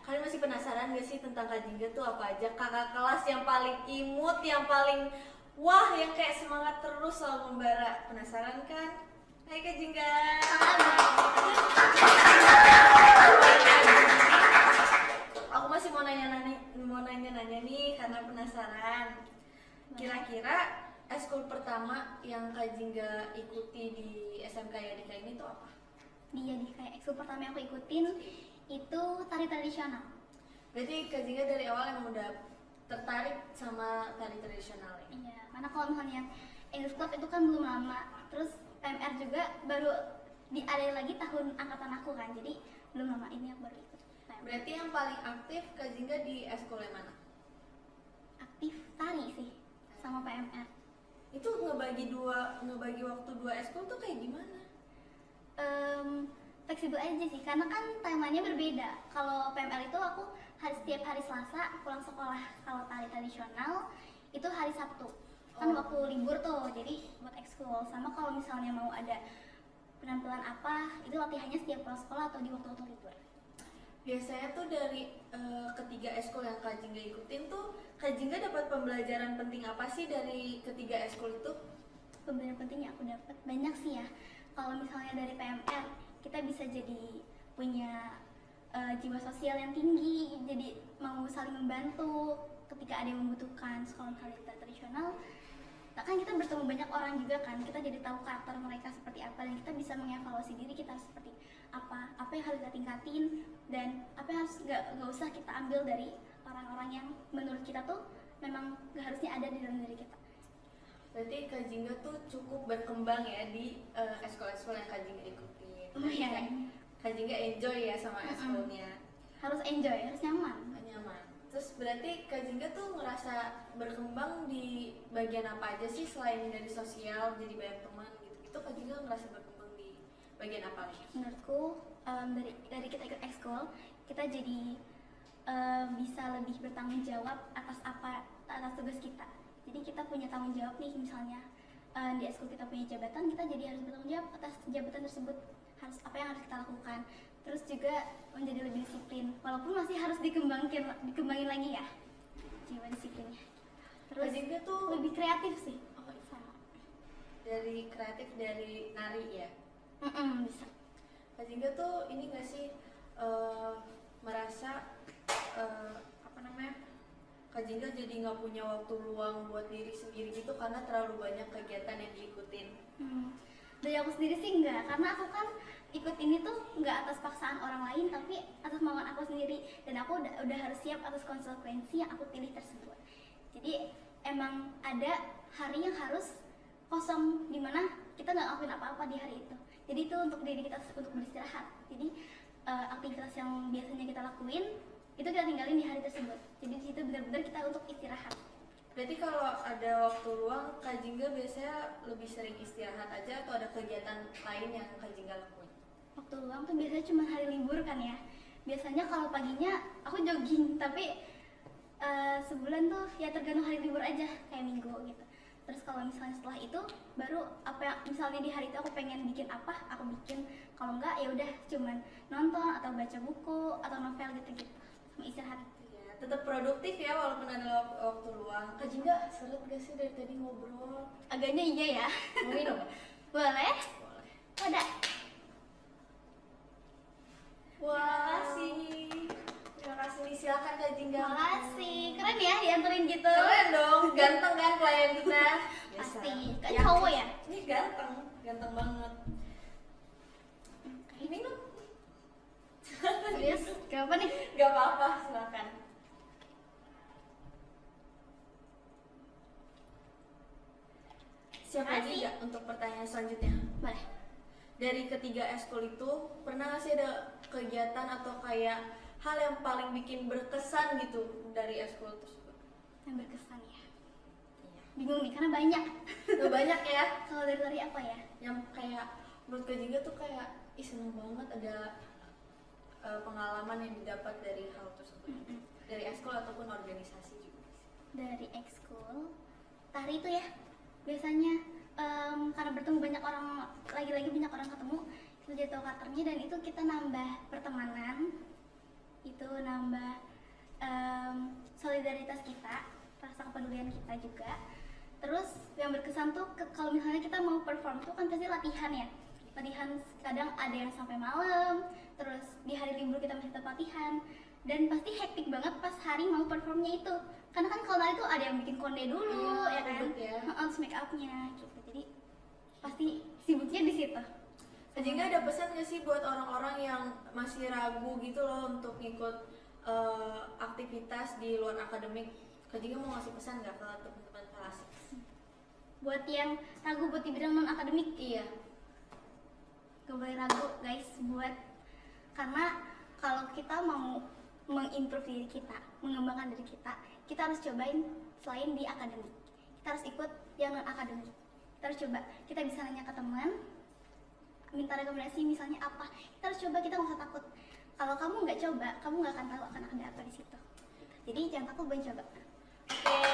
Kalian masih penasaran gak sih tentang Kak Jingga tuh apa aja? Kakak kelas yang paling imut, yang paling wah, yang kayak semangat terus selalu membara. Penasaran kan? Hai Kak Jingga. Aku masih mau nanya nih karena penasaran. Kira-kira eskul pertama yang Kak Jingga ikuti di SMK Yadika ini tuh apa? Di Yadika ekskul pertama yang aku ikutin itu tari tradisional. Berarti Kak Jingga dari awal emang udah tertarik sama tari tradisional ya? Iya, karena kalau misalnya yang English Club itu kan belum lama, terus PMR juga baru diadain lagi tahun angkatan aku kan, jadi belum lama ini aku baru ikut PMR. Berarti yang paling aktif Kak Jingga di eskul yang mana? Aktif tari sih, sama PMR. Itu ngebagi waktu dua eskul tuh kayak gimana? Fleksibel aja sih, karena kan timeline-nya berbeda. Kalau PMR itu aku setiap hari Selasa pulang sekolah. Kalau tari tradisional itu hari Sabtu. Kan waktu libur tuh, jadi buat ekskul. Sama kalau misalnya mau ada penampilan apa, itu latihannya setiap pulang sekolah atau di waktu-waktu libur. Biasanya tuh dari ketiga eskul yang Kak Jingga ikutin tuh, Kak Jingga dapat pembelajaran penting apa sih dari ketiga eskul itu? Pembelajaran penting yang aku dapat banyak sih ya. Kalau misalnya dari PMR, kita bisa jadi punya jiwa sosial yang tinggi, jadi mau saling membantu ketika ada yang membutuhkan. Kalau misalnya kita tradisional, kan kita bertemu banyak orang juga kan, kita jadi tahu karakter mereka seperti apa, dan kita bisa mengevaluasi diri kita seperti apa yang harus kita tingkatin, dan apa yang harus nggak usah kita ambil dari orang-orang yang menurut kita tuh memang nggak harusnya ada di dalam diri kita. Berarti Kak Jingga tuh cukup berkembang ya di eskul-eskul yang Kak Jingga ikutin. Lumayan. Kak Jingga enjoy ya sama eskulnya. Harus enjoy, harus nyaman. Nyaman. Terus berarti Kak Jingga tuh ngerasa berkembang di bagian apa aja sih selain dari sosial, jadi banyak teman gitu. Itu Kak Jingga ngerasa berkembang di bagian apa nih? Menurutku dari kita ikut ekskul, kita jadi bisa lebih bertanggung jawab atas tugas kita. Jadi kita punya tanggung jawab nih, misalnya di ekskul kita punya jabatan, kita jadi harus bertanggung jawab atas jabatan tersebut, apa yang harus kita lakukan. Terus juga menjadi lebih disiplin, walaupun masih harus dikembangin lagi ya jiwa disiplinnya. Terus Jingga tuh lebih kreatif sih. Sama. Dari kreatif dari nari ya. Bisa. Kak Jingga tuh ini nggak sih merasa Kak Jingga jadi nggak punya waktu luang buat diri sendiri gitu karena terlalu banyak kegiatan yang diikutin. Dari aku sendiri sih enggak, karena aku kan ikut ini tuh nggak atas paksaan orang lain, tapi atas kemauan aku sendiri, dan aku udah harus siap atas konsekuensi yang aku pilih tersebut. Jadi emang ada hari yang harus kosong, dimana kita nggak ngelakuin apa-apa di hari itu. Jadi itu untuk diri kita, untuk beristirahat. Jadi aktivitas yang biasanya kita lakuin itu kita tinggalin di hari tersebut. Jadi di situ benar-benar kita untuk istirahat. Berarti kalau ada waktu luang, Kak Jingga biasanya lebih sering istirahat aja atau ada kegiatan lain yang Kak Jingga lakuin? Waktu luang tuh biasanya cuma hari libur kan ya. Biasanya kalau paginya aku jogging, tapi sebulan tuh ya tergantung hari libur aja, kayak minggu gitu. Terus kalau misalnya setelah itu baru apa yang misalnya di hari itu aku pengen bikin apa, aku bikin. Kalau enggak ya udah cuman nonton atau baca buku atau novel gitu-gitu. Sama istirahat. Ya, tetap produktif ya walaupun ada waktu luang. Kak Jingga seret gak sih dari tadi ngobrol? Agaknya iya ya. Mau minum? Boleh? Boleh. Udah. Terima kasih nih, silakan Kak Jingga. Makasih. Keren ya dianterin gitu. Keren dong, ganteng kan klien kita? Pasti. Kan cowok ya? Ini ganteng banget. Minum? Serius? Gak apa nih? Gak apa-apa, silakan. Siap lagi nggak untuk pertanyaan selanjutnya? Boleh. Dari ketiga eskul itu, pernah nggak sih ada kegiatan atau kayak hal yang paling bikin berkesan gitu dari eskul tersebut? Yang berkesan ya? Iya. Bingung nih, karena banyak. Udah banyak ya? Kalau dari apa ya? Yang kayak menurut Kak Jingga tuh kayak seneng banget ada pengalaman yang didapat dari hal tersebut. Dari eskul ataupun organisasi juga. Dari ekskul, tari itu ya biasanya karena bertemu banyak orang, lagi-lagi banyak orang ketemu, kita jadi tahu karakternya, dan itu kita nambah pertemanan, itu nambah solidaritas kita, rasa kepedulian kita juga. Terus yang berkesan tuh kalau misalnya kita mau perform tuh kan pasti latihan ya, latihan kadang ada yang sampai malam, terus di hari libur kita masih tetap latihan, dan pasti hektik banget pas hari mau performnya itu, karena kan kalau nari tuh ada yang bikin konde dulu ya kan, terus make upnya gitu, jadi pasti sibuknya di situ. Kak Jingga ada pesan nggak sih buat orang-orang yang masih ragu gitu loh untuk ikut aktivitas di luar akademik? Kak Jingga mau ngasih pesan nggak ke teman-teman kelas? Buat yang ragu buat di bidang non akademik, Iya. gak boleh ragu guys, karena kalau kita mau mengimprove diri kita, mengembangkan diri kita harus cobain selain di akademik. Kita harus ikut yang non akademik. Kita harus coba, kita bisa nanya ke teman, minta rekomendasi misalnya apa. Kita harus coba, kita nggak usah takut. Kalau kamu nggak coba, kamu nggak akan tahu akan ada apa di situ. Jadi jangan takut buat coba. Oke,